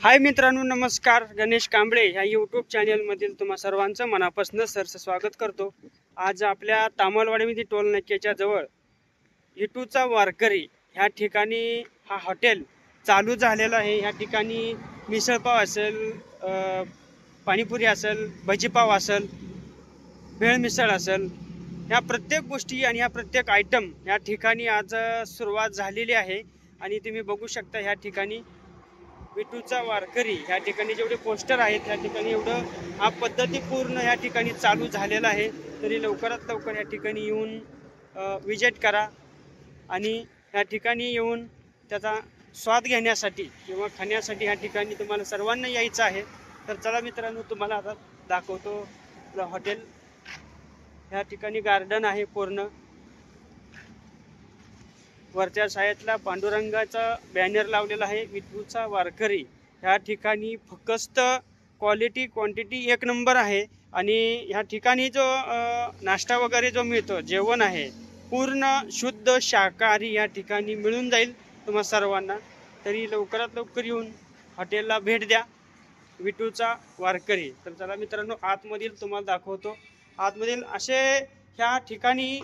हाय मित्रांनो, नमस्कार. गणेश कांबळे ह्या यूट्यूब चॅनलमधील तुम्हा सर्वांचं मनापासून सरस स्वागत करतो. आज आपल्या तामलवाडीमध्ये टोल नाक्याच्या जवळ विटूचा वारकरी ह्या ठिकाणी हा हॉटेल चालू झालेला आहे. ह्या ठिकाणी मिसळपाव असेल, पाणीपुरी असेल, भजीपाव असेल, भेळ मिसळ असेल, ह्या प्रत्येक गोष्टी आणि ह्या प्रत्येक आयटम ह्या ठिकाणी आज सुरुवात झालेली आहे. आणि तुम्ही बघू शकता ह्या ठिकाणी विटूचा वारकरी ह्या ठिकाणी जेवढे पोस्टर आहेत त्या ठिकाणी एवढं हा पद्धती पूर्ण ह्या ठिकाणी चालू झालेला आहे. तरी लवकरात लवकर ह्या ठिकाणी येऊन विजिट करा आणि ह्या ठिकाणी येऊन त्याचा स्वाद घेण्यासाठी किंवा खाण्यासाठी ह्या ठिकाणी तुम्हाला सर्वांना यायचं आहे. तर चला मित्रांनो, तुम्हाला आता दाखवतो हॉटेल. ह्या ठिकाणी गार्डन आहे पूर्ण. वरच्या साईडला पांडुरंगाचा बॅनर लावलेला आहे विटूचा वारकरी. ह्या ठिकाणी फक्त क्वालिटी क्वांटिटी एक नंबर आहे. आणि ह्या ठिकाणी जो नाश्ता वगैरे जो मिळतो, जेवण आहे पूर्ण शुद्ध शाकाहारी या ठिकाणी मिळून जाईल तुम्हा सर्वांना. तरी लवकरात लवकर येऊन हॉटेलला भेट द्या, विटूचा वारकरी. तर चला मित्रांनो, आतमधील तुम्हाला दाखवतो. आतमधील असे ह्या ठिकाणी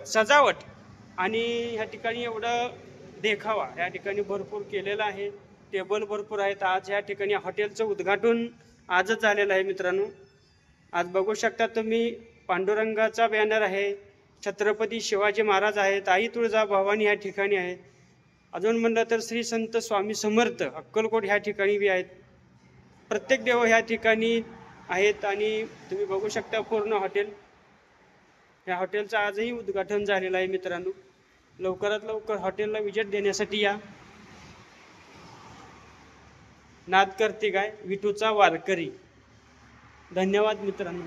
सजावट आणि ह्या ठिकाणी एवढं देखावा ह्या ठिकाणी भरपूर केलेला आहे. टेबल भरपूर आहेत. आज ह्या ठिकाणी हॉटेलचं उद्घाटन आजच झालेलं आहे मित्रांनो. आज बघू शकता तुम्ही, पांडुरंगाचा बॅनर आहे, छत्रपती शिवाजी महाराज आहेत, आई तुळजाभवानी ह्या ठिकाणी आहे. अजून म्हणलं तर श्री संत स्वामी समर्थ अक्कलकोट ह्या ठिकाणी बी आहेत. प्रत्येक देव ह्या ठिकाणी आहेत. आणि तुम्ही बघू शकता पूर्ण हॉटेल. या हॉटेलचं आजही उद्घाटन झालेलं आहे मित्रांनो. लवकरात लवकर हॉटेलला विजिट देण्यासाठी या. नाद करते काय विटूचा वारकरी. धन्यवाद मित्रांनो.